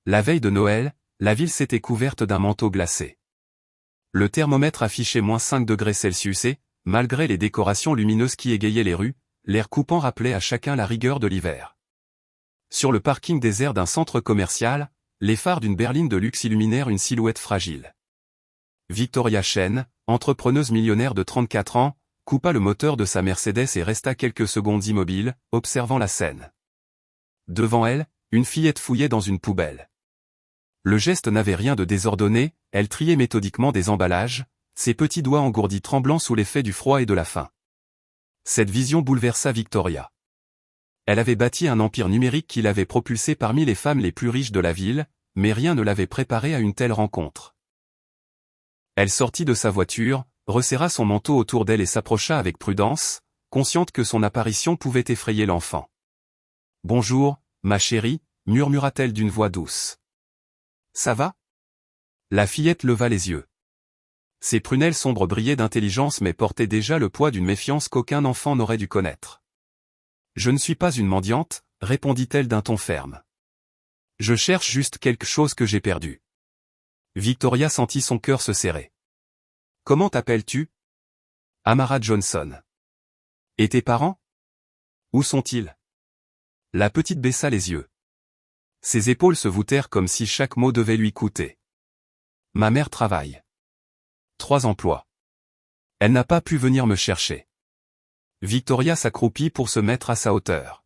La veille de Noël, la ville s'était couverte d'un manteau glacé. Le thermomètre affichait -5 degrés Celsius et, malgré les décorations lumineuses qui égayaient les rues, l'air coupant rappelait à chacun la rigueur de l'hiver. Sur le parking désert d'un centre commercial, les phares d'une berline de luxe illuminèrent une silhouette fragile. Victoria Chen, entrepreneuse millionnaire de 34 ans, coupa le moteur de sa Mercedes et resta quelques secondes immobile, observant la scène. Devant elle, une fillette fouillait dans une poubelle. Le geste n'avait rien de désordonné, elle triait méthodiquement des emballages, ses petits doigts engourdis tremblants sous l'effet du froid et de la faim. Cette vision bouleversa Victoria. Elle avait bâti un empire numérique qui l'avait propulsée parmi les femmes les plus riches de la ville, mais rien ne l'avait préparée à une telle rencontre. Elle sortit de sa voiture, resserra son manteau autour d'elle et s'approcha avec prudence, consciente que son apparition pouvait effrayer l'enfant. « Bonjour, ma chérie », murmura-t-elle d'une voix douce. « Ça va ?» La fillette leva les yeux. Ses prunelles sombres brillaient d'intelligence mais portaient déjà le poids d'une méfiance qu'aucun enfant n'aurait dû connaître. « Je ne suis pas une mendiante, » répondit-elle d'un ton ferme. « Je cherche juste quelque chose que j'ai perdu. » Victoria sentit son cœur se serrer. « Comment t'appelles-tu ? » Amara Johnson. « Et tes parents ? Où sont-ils ? » La petite baissa les yeux. Ses épaules se voûtèrent comme si chaque mot devait lui coûter. « Ma mère travaille. 3 emplois. Elle n'a pas pu venir me chercher. » Victoria s'accroupit pour se mettre à sa hauteur.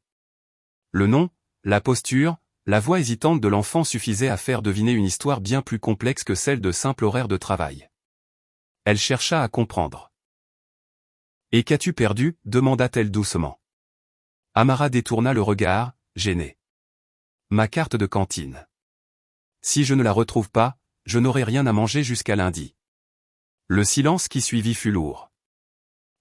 Le nom, la posture, la voix hésitante de l'enfant suffisaient à faire deviner une histoire bien plus complexe que celle de simples horaires de travail. Elle chercha à comprendre. « Et qu'as-tu perdu ? » demanda-t-elle doucement. Amara détourna le regard, gênée. « Ma carte de cantine. Si je ne la retrouve pas, je n'aurai rien à manger jusqu'à lundi. » Le silence qui suivit fut lourd.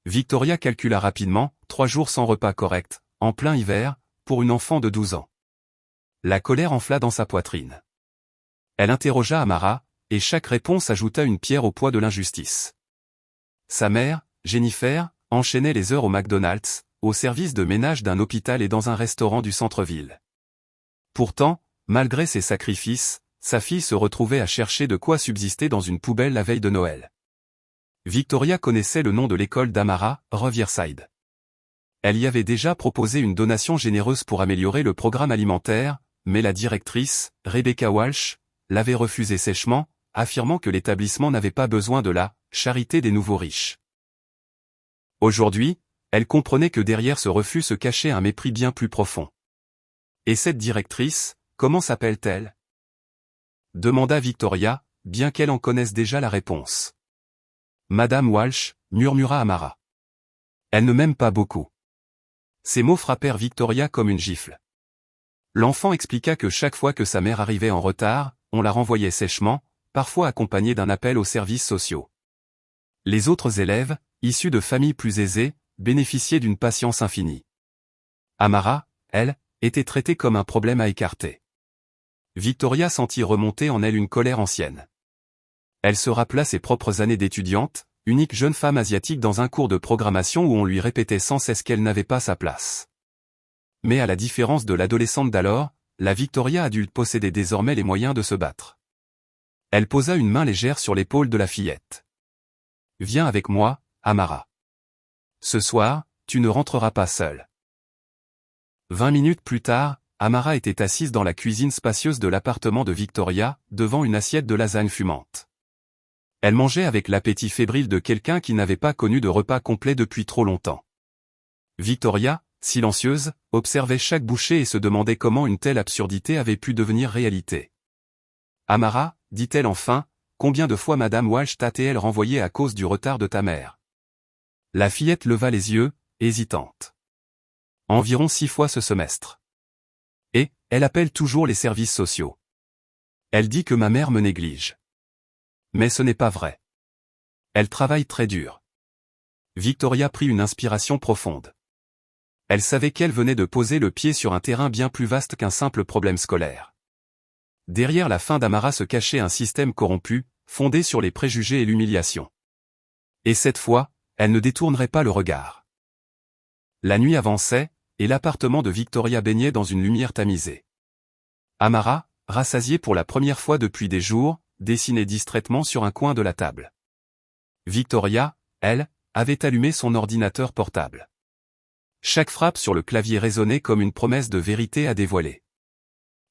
Victoria calcula rapidement, 3 jours sans repas correct, en plein hiver, pour une enfant de 12 ans. La colère enfla dans sa poitrine. Elle interrogea Amara, et chaque réponse ajouta une pierre au poids de l'injustice. Sa mère, Jennifer, enchaînait les heures au McDonald's, au service de ménage d'un hôpital et dans un restaurant du centre-ville. Pourtant, malgré ses sacrifices, sa fille se retrouvait à chercher de quoi subsister dans une poubelle la veille de Noël. Victoria connaissait le nom de l'école d'Amara, Riverside. Elle y avait déjà proposé une donation généreuse pour améliorer le programme alimentaire, mais la directrice, Rebecca Walsh, l'avait refusé sèchement, affirmant que l'établissement n'avait pas besoin de la « charité des nouveaux riches ». Aujourd'hui, elle comprenait que derrière ce refus se cachait un mépris bien plus profond. « Et cette directrice, comment s'appelle-t-elle » demanda Victoria, bien qu'elle en connaisse déjà la réponse. « Madame Walsh », murmura Amara. « Elle ne m'aime pas beaucoup. » Ces mots frappèrent Victoria comme une gifle. L'enfant expliqua que chaque fois que sa mère arrivait en retard, on la renvoyait sèchement, parfois accompagnée d'un appel aux services sociaux. Les autres élèves, issus de familles plus aisées, bénéficiaient d'une patience infinie. Amara, elle, était traitée comme un problème à écarter. Victoria sentit remonter en elle une colère ancienne. Elle se rappela ses propres années d'étudiante, unique jeune femme asiatique dans un cours de programmation où on lui répétait sans cesse qu'elle n'avait pas sa place. Mais à la différence de l'adolescente d'alors, la Victoria adulte possédait désormais les moyens de se battre. Elle posa une main légère sur l'épaule de la fillette. « Viens avec moi, Amara. Ce soir, tu ne rentreras pas seule. » 20 minutes plus tard, Amara était assise dans la cuisine spacieuse de l'appartement de Victoria, devant une assiette de lasagne fumante. Elle mangeait avec l'appétit fébrile de quelqu'un qui n'avait pas connu de repas complet depuis trop longtemps. Victoria, silencieuse, observait chaque bouchée et se demandait comment une telle absurdité avait pu devenir réalité. « Amara, dit-elle enfin, combien de fois Madame Walsh t'a-t-elle renvoyé à cause du retard de ta mère ?» La fillette leva les yeux, hésitante. « Environ 6 fois ce semestre. Et, elle appelle toujours les services sociaux. Elle dit que ma mère me néglige. Mais ce n'est pas vrai. Elle travaille très dur. » Victoria prit une inspiration profonde. Elle savait qu'elle venait de poser le pied sur un terrain bien plus vaste qu'un simple problème scolaire. Derrière la faim d'Amara se cachait un système corrompu, fondé sur les préjugés et l'humiliation. Et cette fois, elle ne détournerait pas le regard. La nuit avançait, et l'appartement de Victoria baignait dans une lumière tamisée. Amara, rassasiée pour la première fois depuis des jours, dessinait distraitement sur un coin de la table. Victoria, elle, avait allumé son ordinateur portable. Chaque frappe sur le clavier résonnait comme une promesse de vérité à dévoiler.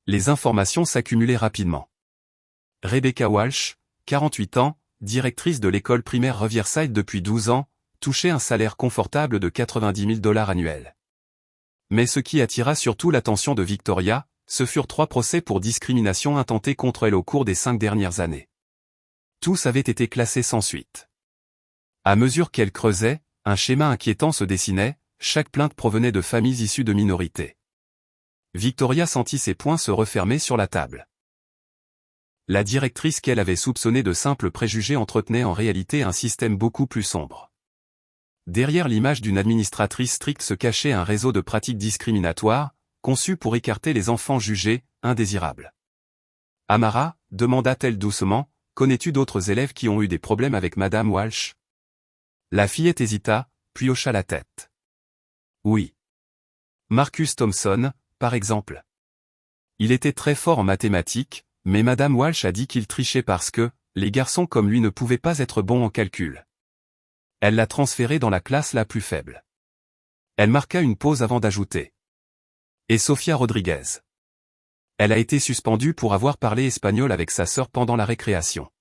Les informations s'accumulaient rapidement. Rebecca Walsh, 48 ans, directrice de l'école primaire Riverside depuis 12 ans, touchait un salaire confortable de $90 000 annuels. Mais ce qui attira surtout l'attention de Victoria, ce furent 3 procès pour discrimination intentés contre elle au cours des 5 dernières années. Tous avaient été classés sans suite. À mesure qu'elle creusait, un schéma inquiétant se dessinait, chaque plainte provenait de familles issues de minorités. Victoria sentit ses poings se refermer sur la table. La directrice qu'elle avait soupçonnée de simples préjugés entretenait en réalité un système beaucoup plus sombre. Derrière l'image d'une administratrice stricte se cachait un réseau de pratiques discriminatoires, conçues pour écarter les enfants jugés indésirables. Amara, demanda-t-elle doucement, connais-tu d'autres élèves qui ont eu des problèmes avec Madame Walsh? La fillette hésita, puis hocha la tête. Oui. Marcus Thompson, par exemple. Il était très fort en mathématiques, mais Madame Walsh a dit qu'il trichait parce que, les garçons comme lui ne pouvaient pas être bons en calcul. Elle l'a transféré dans la classe la plus faible. Elle marqua une pause avant d'ajouter. Et Sofia Rodriguez. Elle a été suspendue pour avoir parlé espagnol avec sa sœur pendant la récréation.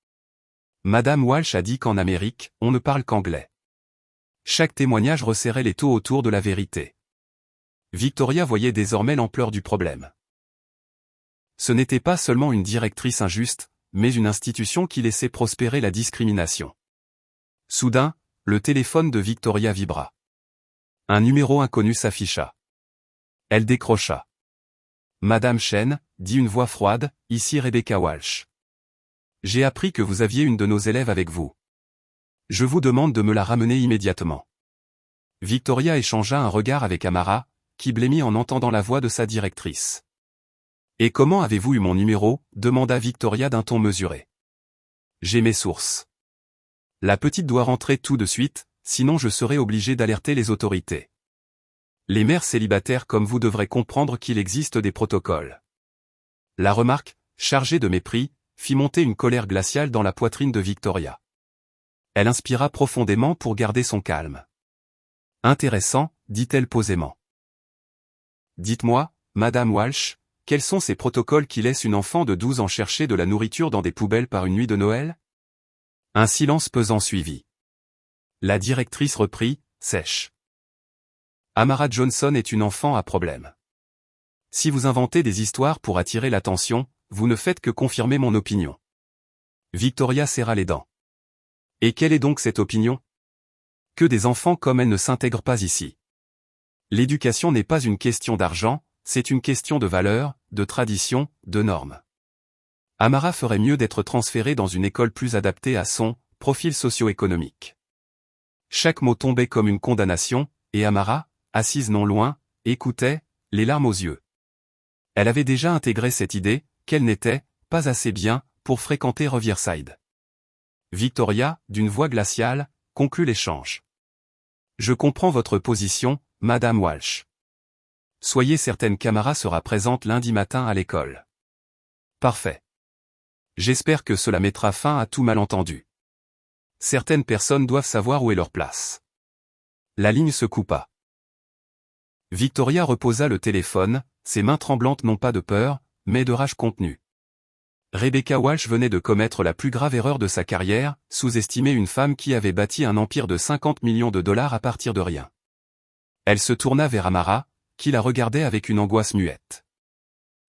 Madame Walsh a dit qu'en Amérique, on ne parle qu'anglais. Chaque témoignage resserrait les taux autour de la vérité. Victoria voyait désormais l'ampleur du problème. Ce n'était pas seulement une directrice injuste, mais une institution qui laissait prospérer la discrimination. Soudain, le téléphone de Victoria vibra. Un numéro inconnu s'afficha. Elle décrocha. Madame Chen, dit une voix froide, ici Rebecca Walsh. J'ai appris que vous aviez une de nos élèves avec vous. Je vous demande de me la ramener immédiatement. Victoria échangea un regard avec Amara, qui blêmit en entendant la voix de sa directrice. Et comment avez-vous eu mon numéro? Demanda Victoria d'un ton mesuré. J'ai mes sources. La petite doit rentrer tout de suite, sinon je serai obligé d'alerter les autorités. Les mères célibataires comme vous devraient comprendre qu'il existe des protocoles. La remarque, chargée de mépris, fit monter une colère glaciale dans la poitrine de Victoria. Elle inspira profondément pour garder son calme. Intéressant, dit-elle posément. Dites-moi, Madame Walsh, quels sont ces protocoles qui laissent une enfant de 12 ans chercher de la nourriture dans des poubelles par une nuit de Noël? Un silence pesant suivit. La directrice reprit, sèche. Amara Johnson est une enfant à problème. Si vous inventez des histoires pour attirer l'attention, vous ne faites que confirmer mon opinion. Victoria serra les dents. Et quelle est donc cette opinion? Que des enfants comme elle ne s'intègrent pas ici. L'éducation n'est pas une question d'argent, c'est une question de valeurs, de tradition, de normes. Amara ferait mieux d'être transférée dans une école plus adaptée à son profil socio-économique. Chaque mot tombait comme une condamnation, et Amara, assise non loin, écoutait, les larmes aux yeux. Elle avait déjà intégré cette idée, qu'elle n'était pas assez bien pour fréquenter Riverside. Victoria, d'une voix glaciale, conclut l'échange. Je comprends votre position, Madame Walsh. Soyez certaine qu'Amara sera présente lundi matin à l'école. Parfait. J'espère que cela mettra fin à tout malentendu. Certaines personnes doivent savoir où est leur place. La ligne se coupa. Victoria reposa le téléphone, ses mains tremblantes non pas de peur, mais de rage contenue. Rebecca Walsh venait de commettre la plus grave erreur de sa carrière, sous-estimer une femme qui avait bâti un empire de 50 millions de dollars à partir de rien. Elle se tourna vers Amara, qui la regardait avec une angoisse muette.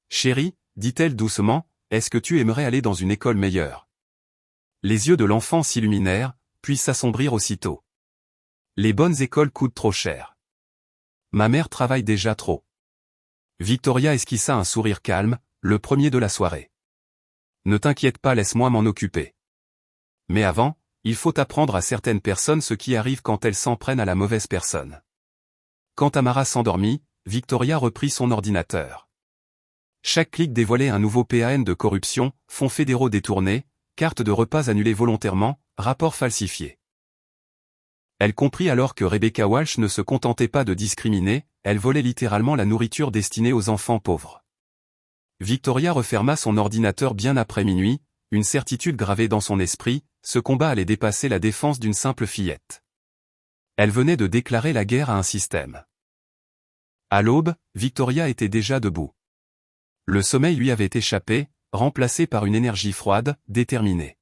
Chérie, dit-elle doucement, est-ce que tu aimerais aller dans une école meilleure? Les yeux de l'enfant s'illuminèrent, puis s'assombrirent aussitôt. Les bonnes écoles coûtent trop cher. Ma mère travaille déjà trop. Victoria esquissa un sourire calme, le premier de la soirée. Ne t'inquiète pas, laisse-moi m'en occuper. Mais avant, il faut apprendre à certaines personnes ce qui arrive quand elles s'en prennent à la mauvaise personne. Quand Amara s'endormit, Victoria reprit son ordinateur. Chaque clic dévoilait un nouveau PAN de corruption, fonds fédéraux détournés, cartes de repas annulées volontairement, rapports falsifiés. Elle comprit alors que Rebecca Walsh ne se contentait pas de discriminer, elle volait littéralement la nourriture destinée aux enfants pauvres. Victoria referma son ordinateur bien après minuit, une certitude gravée dans son esprit, ce combat allait dépasser la défense d'une simple fillette. Elle venait de déclarer la guerre à un système. À l'aube, Victoria était déjà debout. Le sommeil lui avait échappé, remplacé par une énergie froide, déterminée.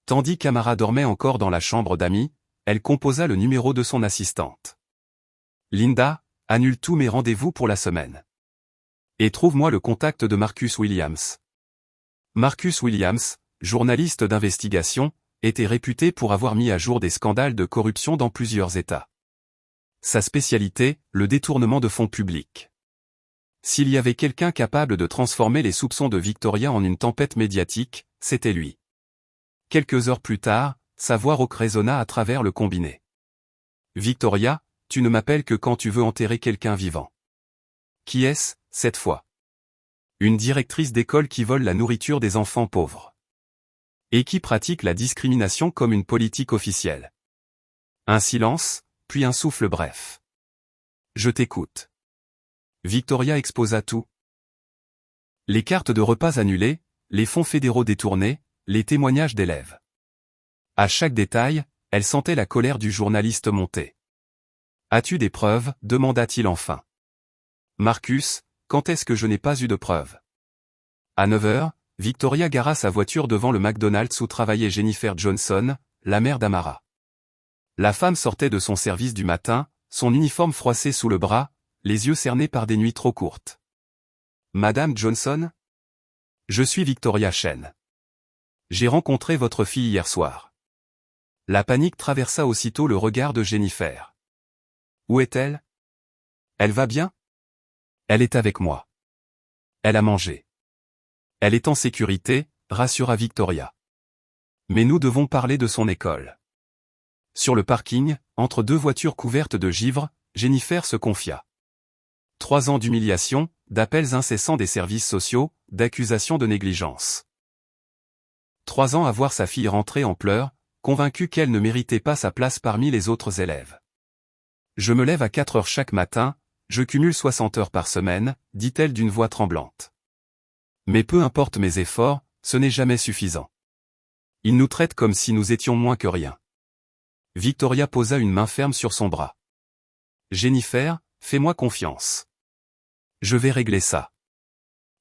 Tandis qu'Amara dormait encore dans la chambre d'amis, elle composa le numéro de son assistante. Linda, annule tous mes rendez-vous pour la semaine. Et trouve-moi le contact de Marcus Williams. Marcus Williams, journaliste d'investigation, était réputé pour avoir mis à jour des scandales de corruption dans plusieurs États. Sa spécialité, le détournement de fonds publics. S'il y avait quelqu'un capable de transformer les soupçons de Victoria en une tempête médiatique, c'était lui. Quelques heures plus tard, sa voix rauque résonna à travers le combiné. « Victoria, tu ne m'appelles que quand tu veux enterrer quelqu'un vivant. » Qui est-ce, cette fois? Une directrice d'école qui vole la nourriture des enfants pauvres. Et qui pratique la discrimination comme une politique officielle. Un silence, puis un souffle bref. « Je t'écoute. » Victoria exposa tout. Les cartes de repas annulées, les fonds fédéraux détournés, les témoignages d'élèves. À chaque détail, elle sentait la colère du journaliste monter. « As-tu des preuves ?» demanda-t-il enfin. « Marcus, quand est-ce que je n'ai pas eu de preuves ?» À 9 heures, Victoria gara sa voiture devant le McDonald's où travaillait Jennifer Johnson, la mère d'Amara. La femme sortait de son service du matin, son uniforme froissé sous le bras, les yeux cernés par des nuits trop courtes. « Madame Johnson ? Je suis Victoria Chen. J'ai rencontré votre fille hier soir. » La panique traversa aussitôt le regard de Jennifer. « Où est-elle ? Elle va bien ? Elle est avec moi. Elle a mangé. Elle est en sécurité, » rassura Victoria. « Mais nous devons parler de son école. » Sur le parking, entre deux voitures couvertes de givre, Jennifer se confia. 3 ans d'humiliation, d'appels incessants des services sociaux, d'accusations de négligence. 3 ans à voir sa fille rentrer en pleurs, convaincue qu'elle ne méritait pas sa place parmi les autres élèves. « Je me lève à 4 heures chaque matin, je cumule 60 heures par semaine, » dit-elle d'une voix tremblante. « Mais peu importe mes efforts, ce n'est jamais suffisant. Ils nous traitent comme si nous étions moins que rien. » Victoria posa une main ferme sur son bras. « Jennifer, fais-moi confiance. Je vais régler ça. »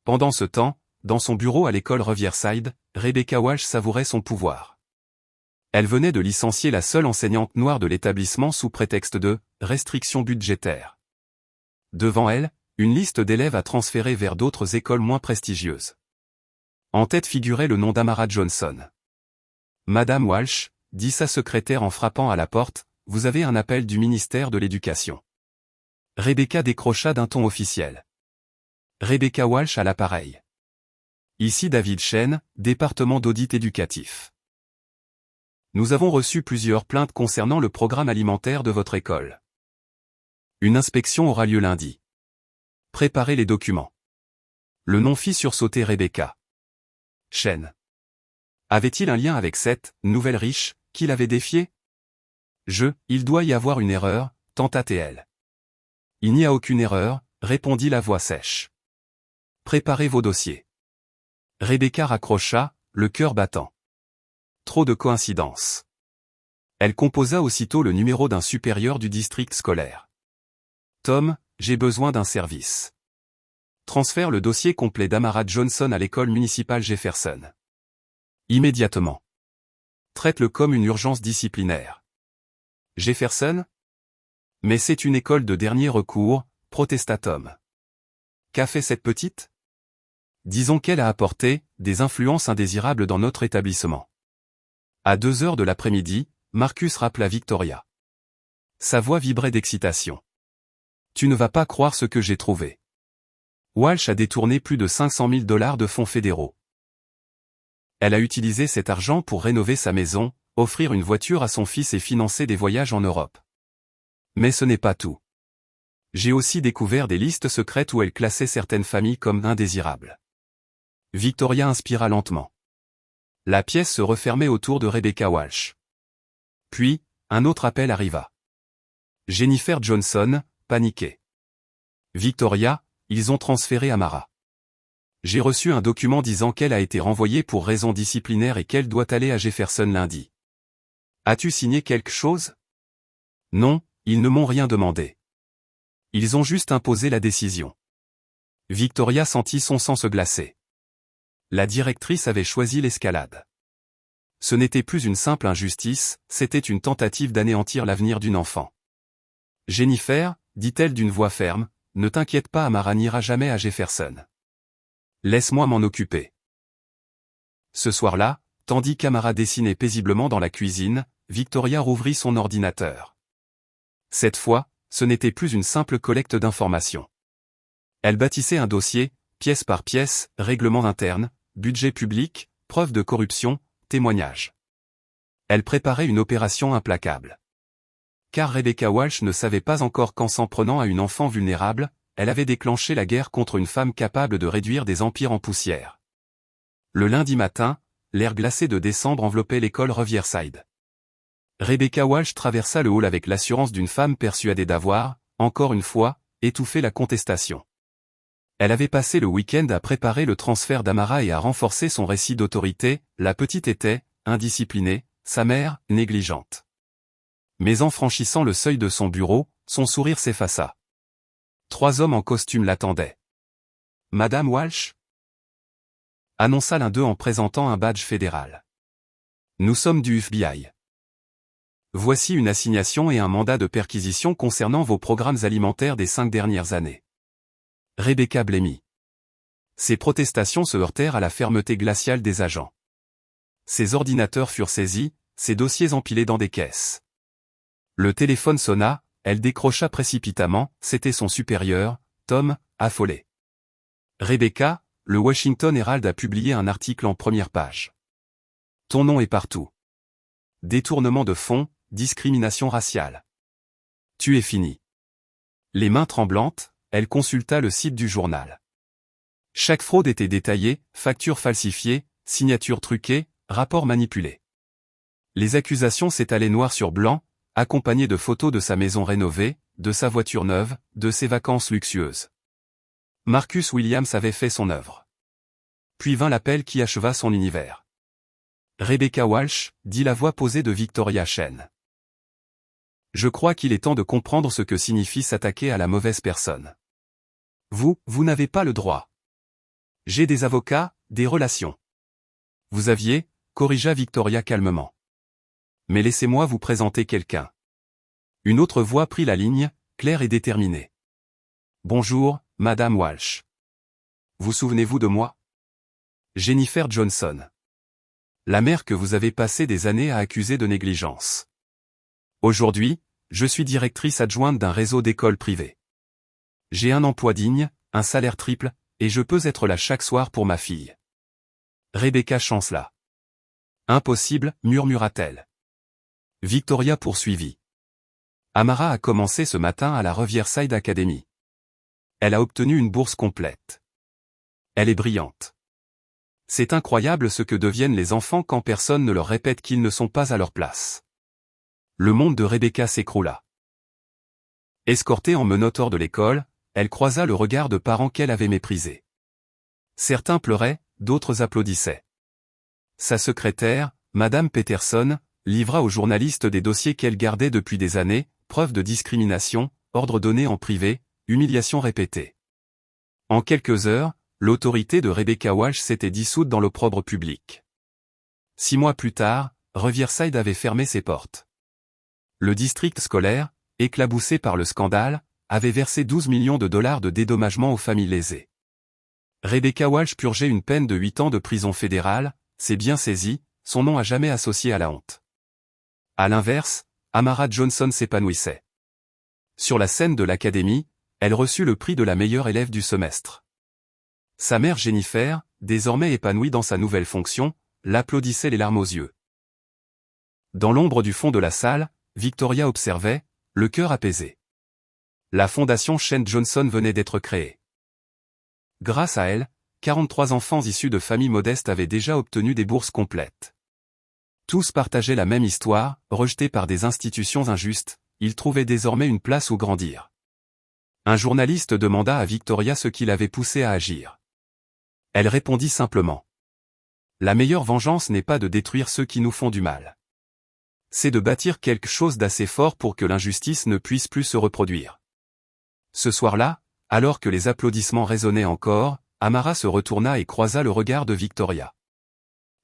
Pendant ce temps, dans son bureau à l'école Riverside, Rebecca Walsh savourait son pouvoir. Elle venait de licencier la seule enseignante noire de l'établissement sous prétexte de « restrictions budgétaires ». Devant elle, une liste d'élèves à transférer vers d'autres écoles moins prestigieuses. En tête figurait le nom d'Amara Johnson. « Madame Walsh », dit sa secrétaire en frappant à la porte, « vous avez un appel du ministère de l'Éducation. » Rebecca décrocha d'un ton officiel. Rebecca Walsh à l'appareil. Ici David Chen, département d'audit éducatif. Nous avons reçu plusieurs plaintes concernant le programme alimentaire de votre école. Une inspection aura lieu lundi. Préparez les documents. Le nom fit sursauter Rebecca. Chen. Avait-il un lien avec cette nouvelle riche, qui l'avait défié? Il doit y avoir une erreur, tenta-t-elle. Il n'y a aucune erreur, répondit la voix sèche. Préparez vos dossiers. Rebecca raccrocha, le cœur battant. Trop de coïncidences. Elle composa aussitôt le numéro d'un supérieur du district scolaire. Tom, j'ai besoin d'un service. Transfère le dossier complet d'Amara Johnson à l'école municipale Jefferson. Immédiatement. Traite-le comme une urgence disciplinaire. Jefferson? Mais c'est une école de dernier recours, protesta Tom. Qu'a fait cette petite? Disons qu'elle a apporté des influences indésirables dans notre établissement. À 2 heures de l'après-midi, Marcus rappela Victoria. Sa voix vibrait d'excitation. Tu ne vas pas croire ce que j'ai trouvé. Walsh a détourné plus de 500 000 $ de fonds fédéraux. Elle a utilisé cet argent pour rénover sa maison, offrir une voiture à son fils et financer des voyages en Europe. Mais ce n'est pas tout. J'ai aussi découvert des listes secrètes où elle classait certaines familles comme indésirables. Victoria inspira lentement. La pièce se refermait autour de Rebecca Walsh. Puis, un autre appel arriva. Jennifer Johnson, paniquée. Victoria, ils ont transféré Amara. J'ai reçu un document disant qu'elle a été renvoyée pour raison disciplinaire et qu'elle doit aller à Jefferson lundi. As-tu signé quelque chose? Non, ils ne m'ont rien demandé. Ils ont juste imposé la décision. Victoria sentit son sang se glacer. La directrice avait choisi l'escalade. Ce n'était plus une simple injustice, c'était une tentative d'anéantir l'avenir d'une enfant. Jennifer, dit-elle d'une voix ferme, ne t'inquiète pas, Amara n'ira jamais à Jefferson. Laisse-moi m'en occuper. Ce soir-là, tandis qu'Amara dessinait paisiblement dans la cuisine, Victoria rouvrit son ordinateur. Cette fois, ce n'était plus une simple collecte d'informations. Elle bâtissait un dossier, pièce par pièce, règlement interne, budget public, preuves de corruption, témoignages. Elle préparait une opération implacable. Car Rebecca Walsh ne savait pas encore qu'en s'en prenant à une enfant vulnérable, elle avait déclenché la guerre contre une femme capable de réduire des empires en poussière. Le lundi matin, l'air glacé de décembre enveloppait l'école Riverside. Rebecca Walsh traversa le hall avec l'assurance d'une femme persuadée d'avoir, encore une fois, étouffé la contestation. Elle avait passé le week-end à préparer le transfert d'Amara et à renforcer son récit d'autorité. La petite était, indisciplinée, sa mère, négligente. Mais en franchissant le seuil de son bureau, son sourire s'effaça. 3 hommes en costume l'attendaient. « Madame Walsh ?» annonça l'un d'eux en présentant un badge fédéral. « Nous sommes du FBI. Voici une assignation et un mandat de perquisition concernant vos programmes alimentaires des 5 dernières années. » Rebecca blêmit. Ses protestations se heurtèrent à la fermeté glaciale des agents. Ses ordinateurs furent saisis, ses dossiers empilés dans des caisses. Le téléphone sonna, elle décrocha précipitamment, c'était son supérieur, Tom, affolé. Rebecca, le Washington Herald a publié un article en première page. Ton nom est partout. Détournement de fonds, discrimination raciale. Tu es fini. Les mains tremblantes, elle consulta le site du journal. Chaque fraude était détaillée, factures falsifiées, signatures truquées, rapports manipulés. Les accusations s'étalaient noir sur blanc, accompagnées de photos de sa maison rénovée, de sa voiture neuve, de ses vacances luxueuses. Marcus Williams avait fait son œuvre. Puis vint l'appel qui acheva son univers. Rebecca Walsh, dit la voix posée de Victoria Chen. Je crois qu'il est temps de comprendre ce que signifie s'attaquer à la mauvaise personne. Vous n'avez pas le droit. J'ai des avocats, des relations. Vous aviez, corrigea Victoria calmement. Mais laissez-moi vous présenter quelqu'un. Une autre voix prit la ligne, claire et déterminée. Bonjour, Madame Walsh. Vous souvenez-vous de moi? Jennifer Johnson. La mère que vous avez passé des années à accuser de négligence. Aujourd'hui, je suis directrice adjointe d'un réseau d'écoles privées. J'ai un emploi digne, un salaire triple, et je peux être là chaque soir pour ma fille. Rebecca chancela. Impossible, murmura-t-elle. Victoria poursuivit. Amara a commencé ce matin à la Riverside Academy. Elle a obtenu une bourse complète. Elle est brillante. C'est incroyable ce que deviennent les enfants quand personne ne leur répète qu'ils ne sont pas à leur place. Le monde de Rebecca s'écroula. Escortée en menottes hors de l'école, elle croisa le regard de parents qu'elle avait méprisés. Certains pleuraient, d'autres applaudissaient. Sa secrétaire, Madame Peterson, livra aux journalistes des dossiers qu'elle gardait depuis des années, preuves de discrimination, ordres donnés en privé, humiliations répétées. En quelques heures, l'autorité de Rebecca Walsh s'était dissoute dans l'opprobre public. 6 mois plus tard, Riverside avait fermé ses portes. Le district scolaire, éclaboussé par le scandale, avait versé 12 millions de dollars de dédommagement aux familles lésées. Rebecca Walsh purgeait une peine de 8 ans de prison fédérale, c'est bien saisi, son nom à jamais associé à la honte. À l'inverse, Amara Johnson s'épanouissait. Sur la scène de l'académie, elle reçut le prix de la meilleure élève du semestre. Sa mère Jennifer, désormais épanouie dans sa nouvelle fonction, l'applaudissait les larmes aux yeux. Dans l'ombre du fond de la salle, Victoria observait, le cœur apaisé. La fondation Shane Johnson venait d'être créée. Grâce à elle, 43 enfants issus de familles modestes avaient déjà obtenu des bourses complètes. Tous partageaient la même histoire, rejetés par des institutions injustes, ils trouvaient désormais une place où grandir. Un journaliste demanda à Victoria ce qui l'avait poussé à agir. Elle répondit simplement. La meilleure vengeance n'est pas de détruire ceux qui nous font du mal. C'est de bâtir quelque chose d'assez fort pour que l'injustice ne puisse plus se reproduire. Ce soir-là, alors que les applaudissements résonnaient encore, Amara se retourna et croisa le regard de Victoria.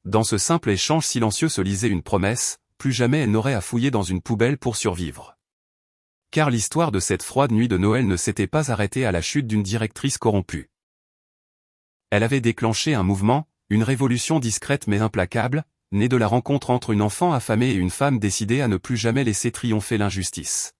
Dans ce simple échange silencieux se lisait une promesse, plus jamais elle n'aurait à fouiller dans une poubelle pour survivre. Car l'histoire de cette froide nuit de Noël ne s'était pas arrêtée à la chute d'une directrice corrompue. Elle avait déclenché un mouvement, une révolution discrète mais implacable, née de la rencontre entre une enfant affamée et une femme décidée à ne plus jamais laisser triompher l'injustice.